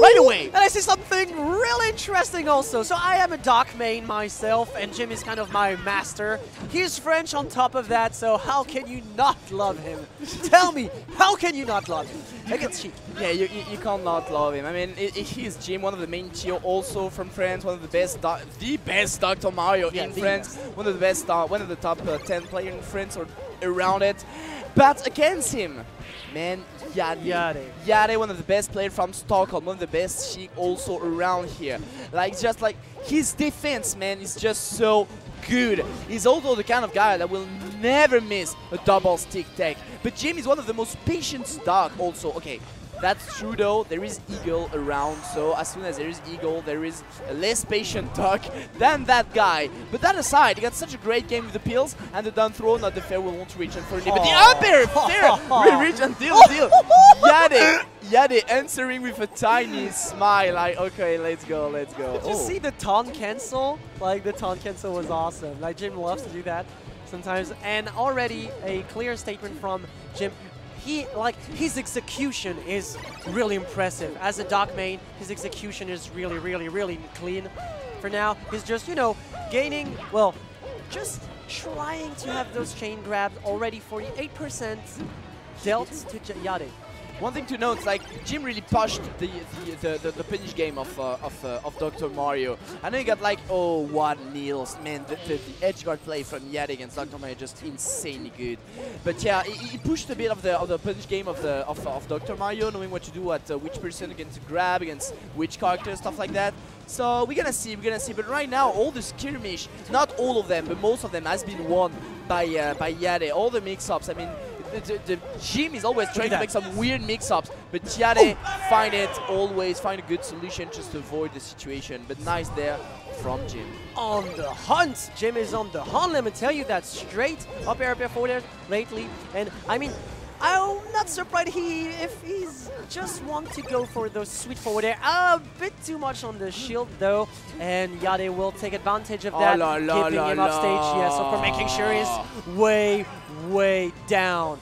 right away. And I see something really interesting also. So I am a Doc main myself, and JiM is kind of my master. He's French on top of that, so how can you not love him? Tell me, how can you not love him? Against Sheik. Yeah, you can't not love him. I mean, he's JiM, one of the main tier, also from France, one of the best Dr. Mario in France, one of the best, one of the top 10 players in France or around it. But against him, man, Jadde, one of the best players from Stockholm, one of the best Sheik also around here. Like, just like his defense, man, is just so good. He's also the kind of guy that will never miss a double stick tech. But JiM is one of the most patient Doc also. Okay, that's true though, there is Eagle around, so as soon as there is Eagle, there is a less patient Doc than that guy. But that aside, he got such a great game with the pills, and the down throw, not the fair will won't reach unfortunately, but the up air fair will reach until the deal. Jadde answering with a tiny smile, like, okay, let's go, let's go. Did you see the taunt cancel? Like, the taunt cancel was awesome. Like, JiM loves to do that sometimes, and already a clear statement from JiM. His execution is really impressive. As a Doc main, his execution is really, really, really clean. For now, he's just, you know, gaining, well, just trying to have those chain grabs. Already 48% dealt to Jadde. One thing to note, like, JiM really pushed the punish game of Dr. Mario. I know he got like, oh, one Niels, man, the edge guard play from Jadde against Dr. Mario just insanely good. But yeah, he pushed a bit of the punish game of Dr. Mario, knowing what to do at which person against grab, against which character, stuff like that. So we're gonna see. But right now, all the skirmish, not all of them, but most of them has been won by Jadde. All the mix-ups, I mean. The JiM is always trying to make some weird mix-ups, but Jadde always find a good solution just to avoid the situation. But nice there from JiM. On the hunt! JiM is on the hunt, let me tell you that straight up air forward lately. And I mean, I'm not surprised if he's just want to go for those sweet forward air. A bit too much on the shield though, and Jadde will take advantage of that, keeping him off stage. Yeah, so for making sure he's way down.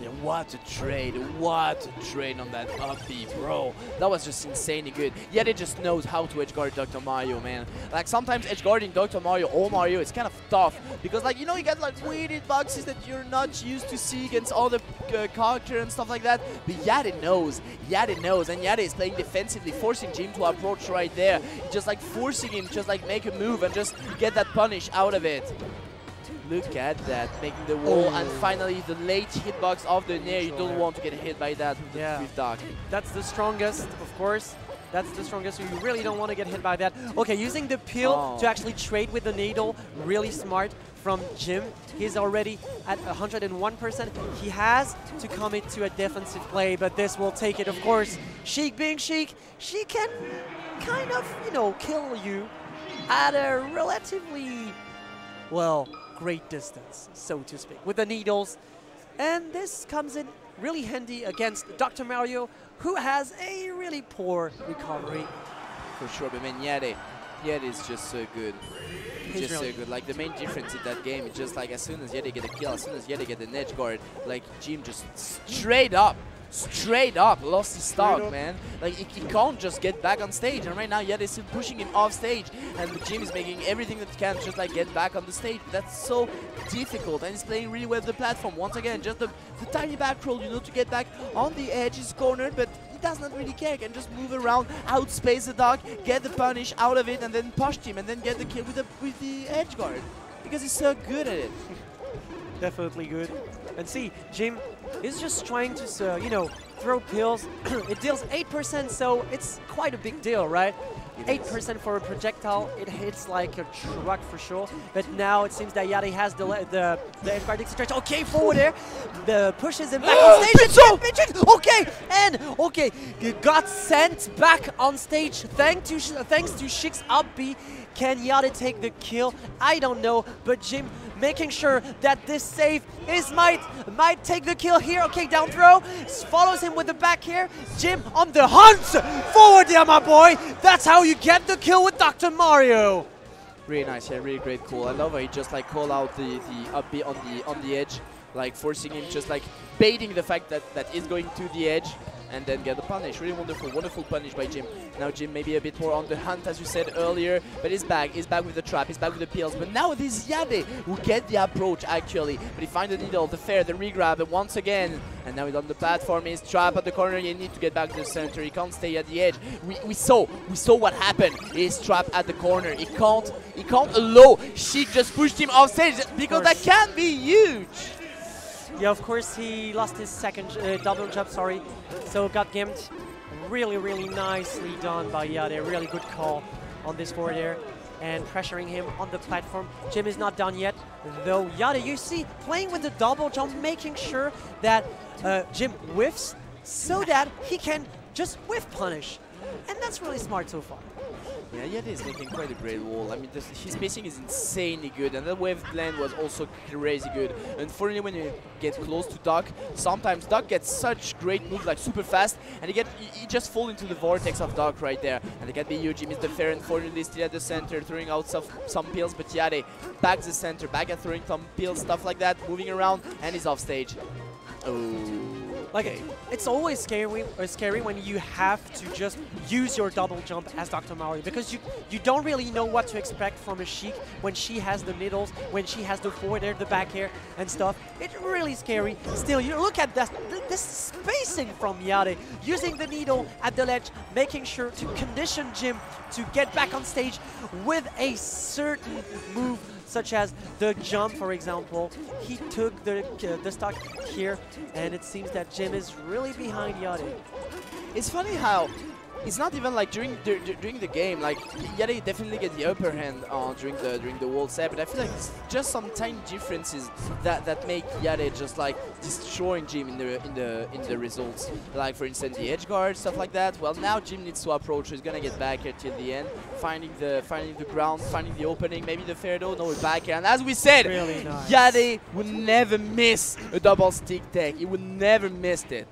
Yeah, what a trade on that up B, bro. That was just insanely good. Jadde just knows how to edgeguard Dr. Mario, man. Like, sometimes edgeguarding Dr. Mario or Mario is kind of tough, because, like, you know, you get like weird hitboxes that you're not used to see against other characters and stuff like that. But Jadde knows, and Jadde is playing defensively, forcing JiM to approach right there. Just like forcing him, just like make a move and just get that punish out of it. Look at that, making the wall, and finally the late hitbox of the Nair. You don't want to get hit by that with Doc. That's the strongest, of course. That's the strongest, so you really don't want to get hit by that. Okay, using the pill to actually trade with the needle, really smart from JiM. He's already at 101%. He has to commit to a defensive play, but this will take it, of course. Sheik being Sheik, she can kind of, you know, kill you at a relatively, well, great distance, so to speak, with the needles. And this comes in really handy against Dr. Mario, who has a really poor recovery. For sure, but man, Jadde is just so good. Just really so good. Like, the main difference in that game is just like, as soon as Jadde get a kill, as soon as Jadde get an edge guard, like, JiM just straight up lost his stock, man. Like, he can't just get back on stage, and right now Jadde is still pushing him off stage, and JiM is making everything that he can just like get back on the stage. That's so difficult, and he's playing really well the platform. Once again, just the tiny back roll, you know, to get back on the edge. He's cornered, but he does not really care. He can just move around, outspace the Doc, get the punish out of it, and then push him, and then get the kill with the edge guard, because he's so good at it. Definitely good. And see, JiM is just trying to, you know, throw pills. It deals 8%, so it's quite a big deal, right? 8% for a projectile, it hits like a truck for sure. But now it seems that Jadde has the edge guard stretch. Okay, forward there. The pushes him back on stage. Okay, got sent back on stage thanks to Sheik's up B. Can Jadde take the kill? I don't know, but JiM making sure that this save might take the kill here. Okay, down throw, follows him with the back here. JiM on the hunt, forward there, my boy. That's how you get the kill with Dr. Mario. Really nice, yeah, really great call. I love how he just like call out the up B on the edge, like forcing him, just like baiting the fact that he's going to the edge. and then get the punish. Really wonderful, wonderful punish by JiM. Now JiM maybe a bit more on the hunt, as you said earlier, but he's back with the trap, he's back with the pills. But now it is Jadde who get the approach actually. But he finds the needle, the fair, the regrab, and once again, and now he's on the platform, he's trapped at the corner, you need to get back to the center, he can't stay at the edge. We saw what happened. He's trapped at the corner, he can't allow Sheik just pushed him off stage because that can be huge. Yeah, of course he lost his second double jump, sorry, so got gimped. Really, really nicely done by Jadde, really good call on this forward air and pressuring him on the platform. JiM is not done yet, though. Jadde, you see, playing with the double jump, making sure that JiM whiffs so that he can just whiff punish. And that's really smart so far. Yeah, Jadde is making quite a great wall. I mean, his spacing is insanely good, and the wave blend was also crazy good. Unfortunately, when you get close to Duck, sometimes Duck gets such great moves, like super fast, and he just fall into the vortex of Duck right there. And it can be huge. He missed the fair, unfortunately, still at the center, throwing out some pills, but Jadde back the center, back at throwing some pills, stuff like that, moving around, and he's off stage. Oh. Like, it's always scary when you have to just use your double jump as Dr. Mario, because you don't really know what to expect from a Sheik when she has the middles, when she has the forward air, the back air and stuff. It's really scary. Still, you look at this spacing from Jadde, using the needle at the ledge, making sure to condition JiM to get back on stage with a certain move, such as the jump, for example. He took the stock here, and it seems that JiM is really behind Jadde. It's funny how it's not even like during the game, like Jadde definitely get the upper hand during the wall set, but I feel like it's just some tiny differences that make Jadde just like destroying JiM in the results. Like for instance the edge guard, stuff like that. Well, now JiM needs to approach, he's gonna get back here till the end, finding the ground, finding the opening, maybe the fair though, no, back here. And as we said, really nice. Jadde would never miss a double stick tech. He would never miss it.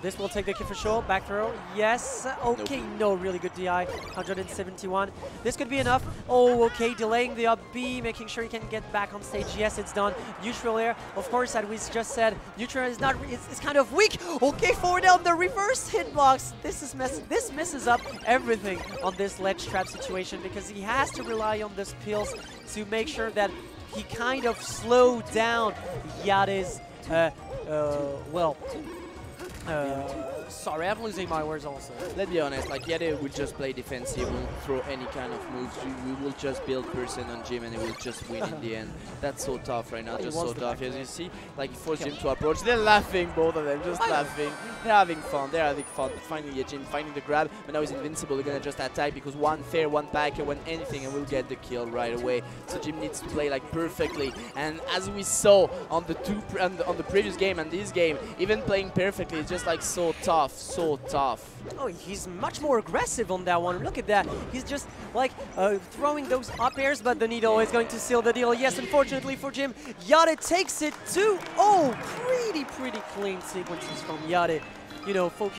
This will take the kill for sure. Back throw. Yes. Okay. Nope. No, really good DI. 171. This could be enough. Oh, okay. Delaying the up B, making sure he can get back on stage. Yes, it's done. Neutral air. Of course, as we just said, neutral air is not. It's kind of weak. Okay, forward down the reverse hitbox. This messes up everything on this ledge trap situation, because he has to rely on this pills to make sure that he kind of slowed down Jadde's sorry, I'm losing my words also. Let's be honest, like Jadde will just play defensive, will throw any kind of moves, we will just build person on JiM and he will just win in the end. That's so tough right now, just so tough. As you see, like he forced JiM to approach, they're laughing, both of them, just laughing. They're having fun, Finally JiM finding the grab, but now he's invincible, they're gonna just attack because one fair, one backer, one anything, and we'll get the kill right away. So JiM needs to play like perfectly, and as we saw on the previous game and this game, even playing perfectly is just like so tough, so tough. Oh, he's much more aggressive on that one. Look at that. He's just like throwing those up airs, but the needle is going to seal the deal. Yes, unfortunately for JiM, Jadde takes it too. Oh, pretty clean sequences from Jadde. You know, focus.